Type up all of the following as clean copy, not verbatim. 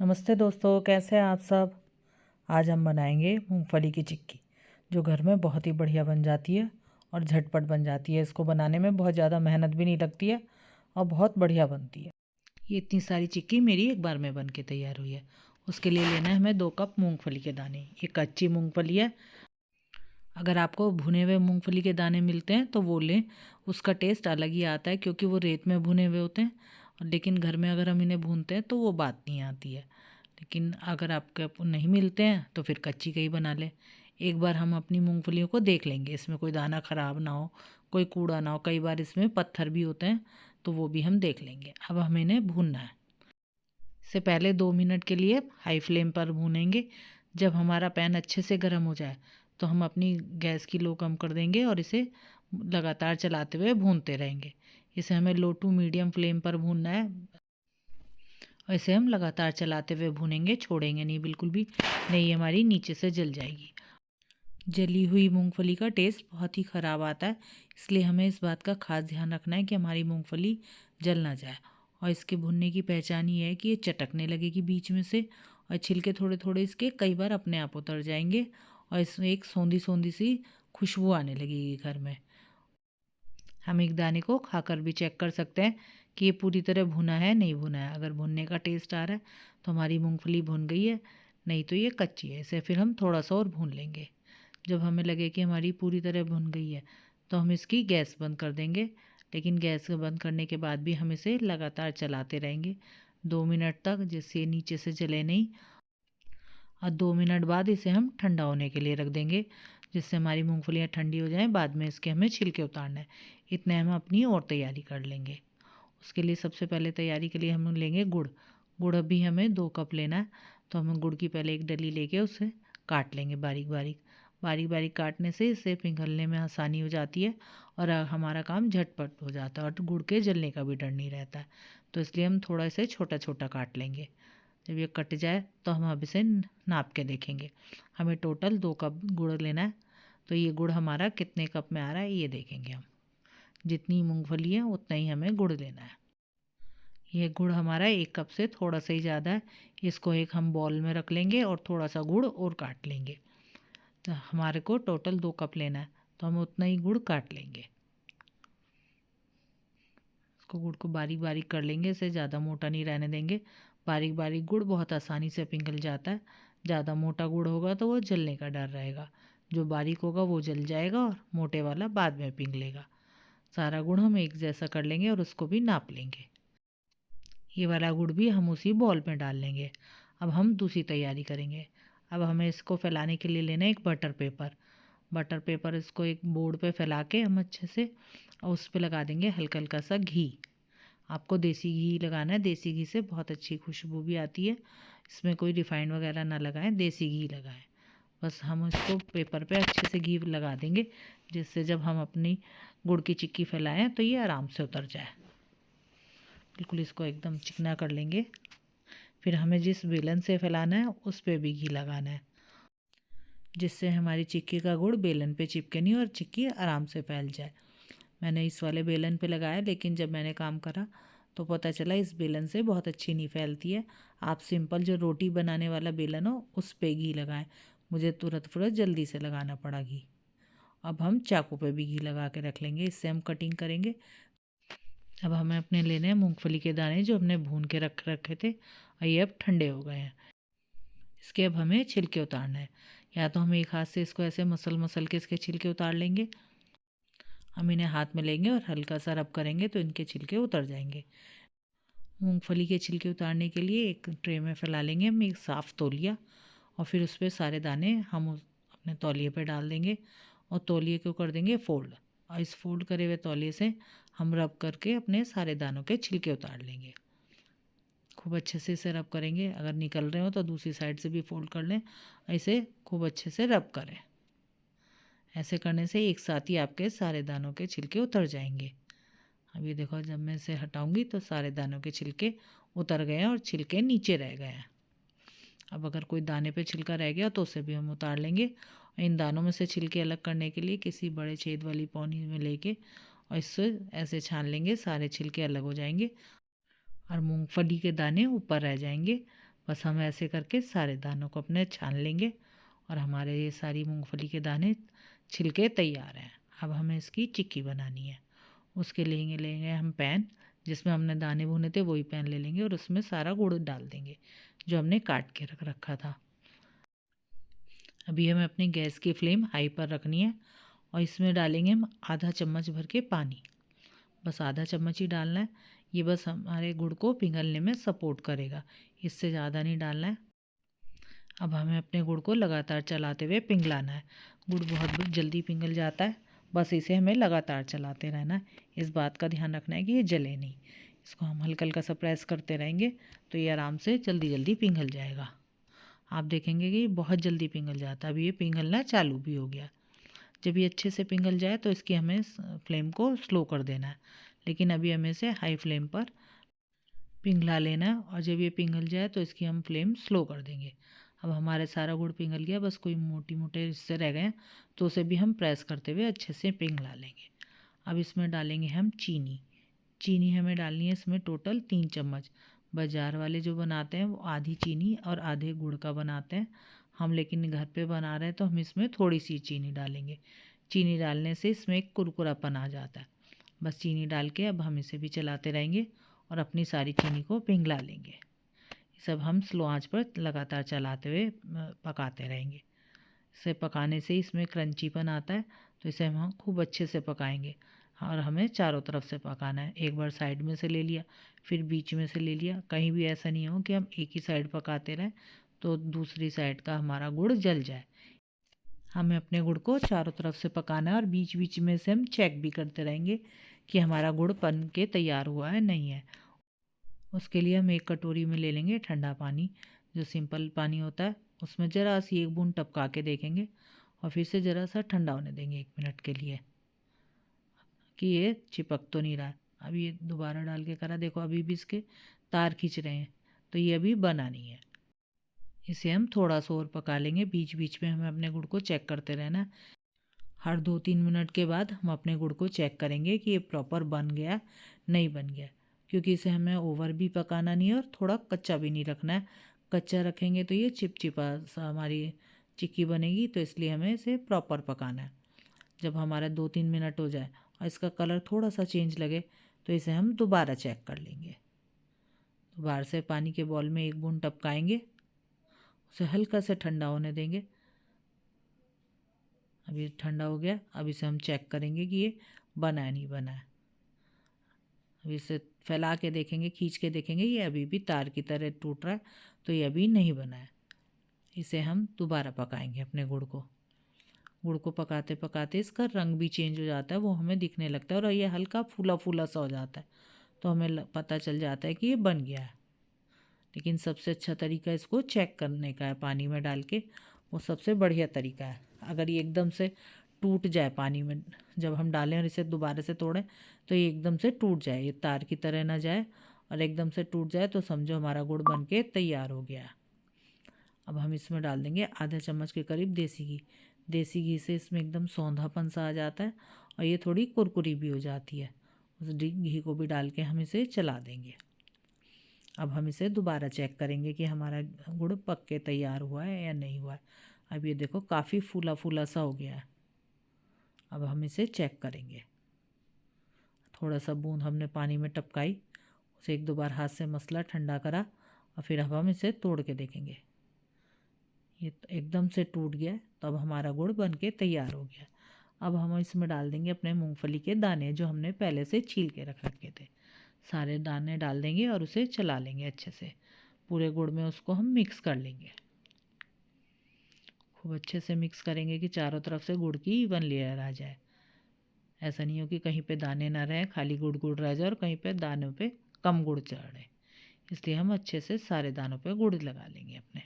नमस्ते दोस्तों, कैसे हैं आप सब। आज हम बनाएंगे मूंगफली की चिक्की, जो घर में बहुत ही बढ़िया बन जाती है और झटपट बन जाती है। इसको बनाने में बहुत ज़्यादा मेहनत भी नहीं लगती है और बहुत बढ़िया बनती है। ये इतनी सारी चिक्की मेरी एक बार में बन के तैयार हुई है। उसके लिए लेना है हमें 2 कप मूंगफली के दाने। ये कच्ची मूंगफली है। अगर आपको भुने हुए मूंगफली के दाने मिलते हैं तो वो लें, उसका टेस्ट अलग ही आता है क्योंकि वो रेत में भुने हुए होते हैं। लेकिन घर में अगर हम इन्हें भूनते हैं तो वो बात नहीं आती है। लेकिन अगर आपके नहीं मिलते हैं तो फिर कच्ची का ही बना लें। एक बार हम अपनी मूंगफलियों को देख लेंगे, इसमें कोई दाना ख़राब ना हो, कोई कूड़ा ना हो। कई बार इसमें पत्थर भी होते हैं, तो वो भी हम देख लेंगे। अब हमें इन्हें भूनना है। इससे पहले 2 मिनट के लिए हाई फ्लेम पर भूनेंगे। जब हमारा पैन अच्छे से गर्म हो जाए तो हम अपनी गैस की लो कम कर देंगे और इसे लगातार चलाते हुए भूनते रहेंगे। इसे हमें लो टू मीडियम फ्लेम पर भूनना है। और इसे हम लगातार चलाते हुए भूनेंगे, छोड़ेंगे नहीं बिल्कुल भी, नहीं हमारी नीचे से जल जाएगी। जली हुई मूंगफली का टेस्ट बहुत ही ख़राब आता है, इसलिए हमें इस बात का खास ध्यान रखना है कि हमारी मूंगफली जल ना जाए। और इसके भुनने की पहचान ये है कि ये चटकने लगेगी बीच में से, और छिलके थोड़े थोड़े इसके कई बार अपने आप उतर जाएंगे और इसमें एक सौंधी सौंधी सी खुशबू आने लगेगी घर में। हम एक दाने को खाकर भी चेक कर सकते हैं कि ये पूरी तरह भुना है नहीं भुना है। अगर भुनने का टेस्ट आ रहा है तो हमारी मूंगफली भुन गई है, नहीं तो ये कच्ची है। इसे फिर हम थोड़ा सा और भून लेंगे। जब हमें लगे कि हमारी पूरी तरह भुन गई है तो हम इसकी गैस बंद कर देंगे। लेकिन गैस बंद करने के बाद भी हम इसे लगातार चलाते रहेंगे 2 मिनट तक, जिससे ये नीचे से जले नहीं। और 2 मिनट बाद इसे हम ठंडा होने के लिए रख देंगे, जिससे हमारी मूंगफलियाँ ठंडी हो जाएं। बाद में इसके हमें छिलके उतारना है। इतने हम अपनी और तैयारी कर लेंगे। उसके लिए सबसे पहले तैयारी के लिए हम लेंगे गुड़। गुड़ अभी हमें 2 कप लेना है। तो हम गुड़ की पहले एक डली लेके उसे काट लेंगे बारीक बारीक। बारीक बारीक काटने से इसे पिघलने में आसानी हो जाती है और हमारा काम झटपट हो जाता है और गुड़ के जलने का भी डर नहीं रहता है। तो इसलिए हम थोड़ा इसे छोटा छोटा काट लेंगे। जब ये कट जाए तो हम अब इसे नाप के देखेंगे। हमें टोटल 2 कप गुड़ लेना है। तो ये गुड़ हमारा कितने कप में आ रहा है ये देखेंगे हम। जितनी मूंगफली है उतना ही हमें गुड़ लेना है। ये गुड़ हमारा 1 कप से थोड़ा सा ही ज़्यादा है। इसको एक हम बॉल में रख लेंगे और थोड़ा सा गुड़ और काट लेंगे। तो हमारे को टोटल 2 कप लेना है, तो हम उतना ही गुड़ काट लेंगे। इसको गुड़ को बारीक बारीक कर लेंगे, इसे ज़्यादा मोटा नहीं रहने देंगे। बारीक बारीक गुड़ बहुत आसानी से पिघल जाता है। ज़्यादा मोटा गुड़ होगा तो वो जलने का डर रहेगा। जो बारीक होगा वो जल जाएगा और मोटे वाला बाद में पिघलेगा। सारा गुड़ हम एक जैसा कर लेंगे और उसको भी नाप लेंगे। ये वाला गुड़ भी हम उसी बॉल में डाल लेंगे। अब हम दूसरी तैयारी करेंगे। अब हमें इसको फैलाने के लिए लेना है एक बटर पेपर। बटर पेपर इसको एक बोर्ड पे फैला के हम अच्छे से, और उस पे लगा देंगे हल्का हल्का सा घी। आपको देसी घी लगाना है, देसी घी से बहुत अच्छी खुशबू भी आती है। इसमें कोई रिफाइंड वगैरह ना लगाएं, देसी घी लगाएं। बस हम इसको पेपर पे अच्छे से घी लगा देंगे, जिससे जब हम अपनी गुड़ की चिक्की फैलाएं तो ये आराम से उतर जाए। बिल्कुल इसको एकदम चिकना कर लेंगे। फिर हमें जिस बेलन से फैलाना है उस पे भी घी लगाना है, जिससे हमारी चिक्की का गुड़ बेलन पे चिपके नहीं और चिक्की आराम से फैल जाए। मैंने इस वाले बेलन पे लगाया, लेकिन जब मैंने काम करा तो पता चला इस बेलन से बहुत अच्छी नहीं फैलती है। आप सिंपल जो रोटी बनाने वाला बेलन हो उस पे घी लगाएं। मुझे तुरंत फुरत जल्दी से लगाना पड़ा घी। अब हम चाकू पे भी घी लगा के रख लेंगे, इससे हम कटिंग करेंगे। अब हमें अपने लेने हैं मूंगफली के दाने, जो हमने भून के रख रखे थे और ये अब ठंडे हो गए हैं। इसके अब हमें छिलके उतारना है। या तो हम एक हाथ से इसको ऐसे मसल मसल के इसके छिलके उतार लेंगे। हम इन्हें हाथ में लेंगे और हल्का सा रब करेंगे तो इनके छिलके उतर जाएंगे। मूंगफली के छिलके उतारने के लिए एक ट्रे में फैला लेंगे हम एक साफ़ तौलिया, और फिर उस पर सारे दाने हम अपने तौलिए पे डाल देंगे और तौलिए को कर देंगे फोल्ड। और इस फोल्ड करे हुए तौलिए से हम रब करके अपने सारे दानों के छिलके उतार लेंगे। खूब अच्छे से इसे रब करेंगे। अगर निकल रहे हो तो दूसरी साइड से भी फोल्ड कर लें। इसे खूब अच्छे से रब करें। ऐसे करने से एक साथ ही आपके सारे दानों के छिलके उतर जाएंगे। अब ये देखो, जब मैं इसे हटाऊंगी तो सारे दानों के छिलके उतर गए हैं और छिलके नीचे रह गए हैं। अब अगर कोई दाने पे छिलका रह गया तो उसे भी हम उतार लेंगे। इन दानों में से छिलके अलग करने के लिए किसी बड़े छेद वाली पौनी में लेके और इससे ऐसे छान लेंगे, सारे छिलके अलग हो जाएंगे और मूंगफली के दाने ऊपर रह जाएंगे। बस हम ऐसे करके सारे दानों को अपने छान लेंगे और हमारे ये सारी मूंगफली के दाने छिलके तैयार हैं। अब हमें इसकी चिक्की बनानी है। उसके लिए लेंगे हम पैन, जिसमें हमने दाने भुने थे वही पैन ले लेंगे और उसमें सारा गुड़ डाल देंगे जो हमने काट के रख रखा था। अभी हमें अपनी गैस की फ्लेम हाई पर रखनी है और इसमें डालेंगे हम आधा चम्मच भर के पानी। बस आधा चम्मच ही डालना है, ये बस हमारे गुड़ को पिघलने में सपोर्ट करेगा, इससे ज़्यादा नहीं डालना है। अब हमें अपने गुड़ को लगातार चलाते हुए पिघलाना है। गुड़ बहुत जल्दी पिघल जाता है, बस इसे हमें लगातार चलाते रहना है। इस बात का ध्यान रखना है कि ये जले नहीं। इसको हम हल्का हल्का सा प्रेस करते रहेंगे तो ये आराम से जल्दी जल्दी पिघल जाएगा। आप देखेंगे कि बहुत जल्दी पिघल जाता है। अभी ये पिघलना चालू भी हो गया। जब ये अच्छे से पिघल जाए तो इसकी हमें फ्लेम को स्लो कर देना है, लेकिन अभी हमें इसे हाई फ्लेम पर पिघला लेना है और जब ये पिघल जाए तो इसकी हम फ्लेम स्लो कर देंगे। अब हमारे सारा गुड़ पिघल गया, बस कोई मोटे हिस्से रह गए हैं तो उसे भी हम प्रेस करते हुए अच्छे से पिघला लेंगे। अब इसमें डालेंगे हम चीनी। चीनी हमें डालनी है इसमें टोटल 3 चम्मच। बाज़ार वाले जो बनाते हैं वो आधी चीनी और आधे गुड़ का बनाते हैं, हम लेकिन घर पे बना रहे हैं तो हम इसमें थोड़ी सी चीनी डालेंगे। चीनी डालने से इसमें एक कुरकुरापन आ जाता है। बस चीनी डाल के अब हम इसे भी चलाते रहेंगे और अपनी सारी चीनी को पिघला लेंगे। सब हम स्लो आंच पर लगातार चलाते हुए पकाते रहेंगे। इसे पकाने से इसमें क्रंचीपन आता है, तो इसे हम खूब अच्छे से पकाएंगे और हमें चारों तरफ से पकाना है। एक बार साइड में से ले लिया, फिर बीच में से ले लिया, कहीं भी ऐसा नहीं हो कि हम एक ही साइड पकाते रहें तो दूसरी साइड का हमारा गुड़ जल जाए। हमें अपने गुड़ को चारों तरफ से पकाना है और बीच बीच में से हम चेक भी करते रहेंगे कि हमारा गुड़ पन के तैयार हुआ है नहीं है। उसके लिए हम एक कटोरी में ले लेंगे ठंडा पानी, जो सिंपल पानी होता है, उसमें ज़रा सी एक बूंद टपका के देखेंगे और फिर से ज़रा सा ठंडा होने देंगे 1 मिनट के लिए कि ये चिपक तो नहीं रहा है। अब ये दोबारा डाल के करा, देखो अभी भी इसके तार खींच रहे हैं, तो ये अभी बना नहीं है। इसे हम थोड़ा सा और पका लेंगे। बीच बीच में हमें अपने गुड़ को चेक करते रहना। हर 2-3 मिनट के बाद हम अपने गुड़ को चेक करेंगे कि ये प्रॉपर बन गया नहीं बन गया, क्योंकि इसे हमें ओवर भी पकाना नहीं है और थोड़ा कच्चा भी नहीं रखना है। कच्चा रखेंगे तो ये चिपचिपा सा हमारी चिक्की बनेगी, तो इसलिए हमें इसे प्रॉपर पकाना है। जब हमारा 2-3 मिनट हो जाए और इसका कलर थोड़ा सा चेंज लगे तो इसे हम दोबारा चेक कर लेंगे। दोबारा से पानी के बॉल में एक बूंद टपकाएंगे, उसे हल्का से ठंडा होने देंगे। अभी ठंडा हो गया, अब इसे हम चेक करेंगे कि ये बना है नहीं बना है। अब इसे फैला के देखेंगे, खींच के देखेंगे, ये अभी भी तार की तरह टूट रहा है, तो ये अभी नहीं बना है। इसे हम दोबारा पकाएंगे अपने गुड़ को। गुड़ को पकाते पकाते इसका रंग भी चेंज हो जाता है, वो हमें दिखने लगता है और ये हल्का फूला फूला सा हो जाता है, तो हमें पता चल जाता है कि ये बन गया है। लेकिन सबसे अच्छा तरीका इसको चेक करने का है पानी में डाल के, वो सबसे बढ़िया तरीका है। अगर ये एकदम से टूट जाए पानी में, जब हम डालें और इसे दोबारा से तोड़ें तो ये एकदम से टूट जाए, ये तार की तरह ना जाए और एकदम से टूट जाए तो समझो हमारा गुड़ बन के तैयार हो गया। अब हम इसमें डाल देंगे आधा चम्मच के करीब देसी घी। देसी घी से इसमें एकदम सौंधापन सा आ जाता है और ये थोड़ी कुरकुरी भी हो जाती है। उस घी को भी डाल के हम इसे चला देंगे। अब हम इसे दोबारा चेक करेंगे कि हमारा गुड़ पक के तैयार हुआ है या नहीं हुआ है। अब ये देखो काफ़ी फूला फूला सा हो गया है। अब हम इसे चेक करेंगे। थोड़ा सा बूंद हमने पानी में टपकाई, उसे 1-2 बार हाथ से मसला, ठंडा करा और फिर अब हम इसे तोड़ के देखेंगे। ये एकदम से टूट गया, तो अब हमारा गुड़ बन के तैयार हो गया। अब हम इसमें डाल देंगे अपने मूंगफली के दाने जो हमने पहले से छील के रख रखे थे। सारे दाने डाल देंगे और उसे चला लेंगे अच्छे से। पूरे गुड़ में उसको हम मिक्स कर लेंगे। खूब अच्छे से मिक्स करेंगे कि चारों तरफ से गुड़ की इवन लेयर आ जाए। ऐसा नहीं हो कि कहीं पे दाने ना रहें, खाली गुड़ गुड़ रह जाए और कहीं पे दानों पे कम गुड़ चढ़े। इसलिए हम अच्छे से सारे दानों पे गुड़ लगा लेंगे अपने।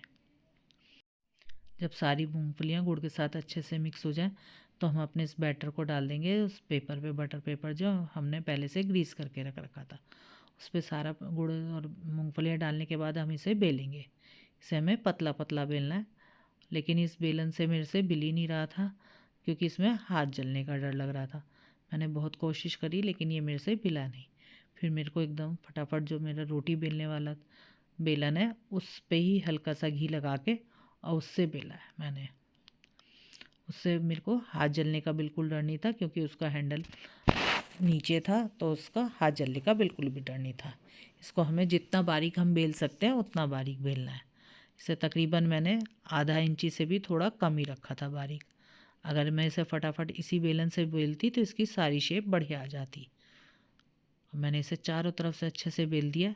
जब सारी मूंगफलियाँ गुड़ के साथ अच्छे से मिक्स हो जाएं तो हम अपने इस बैटर को डाल देंगे उस पेपर पे, बटर पेपर जो हमने पहले से ग्रीस करके रख रखा था। उस पर सारा गुड़ और मूंगफलियाँ डालने के बाद हम इसे बेलेंगे। इसे हमें पतला पतला बेलना है, लेकिन इस बेलन से मेरे से बिल ही नहीं रहा था क्योंकि इसमें हाथ जलने का डर लग रहा था। मैंने बहुत कोशिश करी लेकिन ये मेरे से बिला नहीं। फिर मेरे को एकदम फटाफट जो मेरा रोटी बेलने वाला बेलन है उस पे ही हल्का सा घी लगा के और उससे बेला है मैंने। उससे मेरे को हाथ जलने का बिल्कुल डर नहीं था, क्योंकि उसका हैंडल नीचे था तो उसका हाथ जलने का बिल्कुल भी डर नहीं था। इसको हमें जितना बारीक हम बेल सकते हैं उतना बारीक बेलना है। इसे तकरीबन मैंने आधा इंची से भी थोड़ा कम ही रखा था बारीक। अगर मैं इसे फटाफट इसी बेलन से बेलती तो इसकी सारी शेप बढ़िया आ जाती। मैंने इसे चारों तरफ से अच्छे से बेल दिया।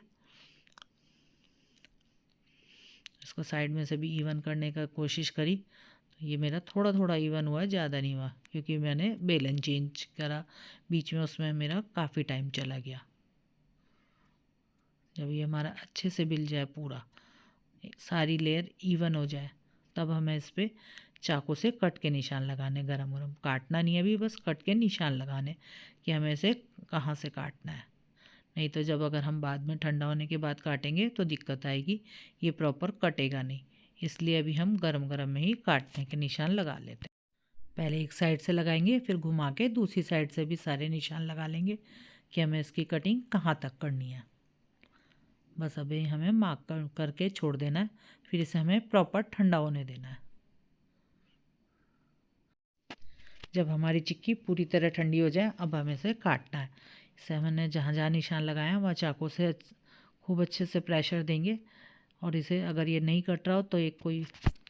इसको साइड में से भी इवन करने का कोशिश करी, तो ये मेरा थोड़ा थोड़ा इवन हुआ, ज़्यादा नहीं हुआ, क्योंकि मैंने बेलन चेंज करा बीच में, उसमें मेरा काफ़ी टाइम चला गया। जब ये हमारा अच्छे से बिल जाए, पूरा सारी लेयर इवन हो जाए, तब हमें इस पर चाकू से कट के निशान लगाने, गरम गरम काटना नहीं है अभी, बस कट के निशान लगाने कि हमें इसे कहाँ से काटना है। नहीं तो जब अगर हम बाद में ठंडा होने के बाद काटेंगे तो दिक्कत आएगी, ये प्रॉपर कटेगा नहीं। इसलिए अभी हम गरम गरम में ही काटने के निशान लगा लेते हैं। पहले एक साइड से लगाएंगे, फिर घुमा के दूसरी साइड से भी सारे निशान लगा लेंगे कि हमें इसकी कटिंग कहाँ तक करनी है। बस अभी हमें मार्क करके छोड़ देना है, फिर इसे हमें प्रॉपर ठंडा होने देना है। जब हमारी चिक्की पूरी तरह ठंडी हो जाए, अब हमें इसे काटना है। इसे हमने जहाँ जहाँ निशान लगाया वहाँ चाकू से खूब अच्छे से प्रेशर देंगे, और इसे अगर ये नहीं कट रहा हो तो एक कोई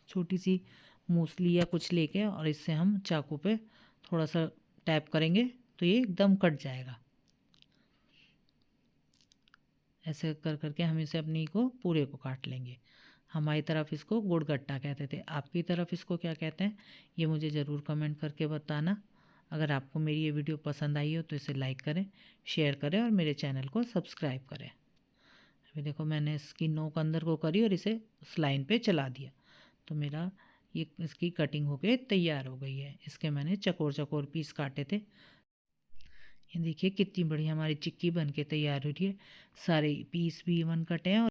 छोटी सी मूसली या कुछ लेके और इससे हम चाकू पे थोड़ा सा टैप करेंगे तो ये एकदम कट जाएगा। ऐसे कर करके हम इसे अपनी को पूरे को काट लेंगे। हमारी तरफ इसको गुड़गट्टा कहते थे, आपकी तरफ इसको क्या कहते हैं ये मुझे ज़रूर कमेंट करके बताना। अगर आपको मेरी ये वीडियो पसंद आई हो तो इसे लाइक करें, शेयर करें और मेरे चैनल को सब्सक्राइब करें। अभी देखो मैंने इसकी नोक अंदर को करी और इसे उस लाइन पे चला दिया, तो मेरा ये इसकी कटिंग होके तैयार हो गई है। इसके मैंने चकोर चकोर पीस काटे थे। ये देखिए कितनी बढ़िया हमारी चिक्की बन के तैयार हो रही है, सारे पीस भी इवन कटे हैं।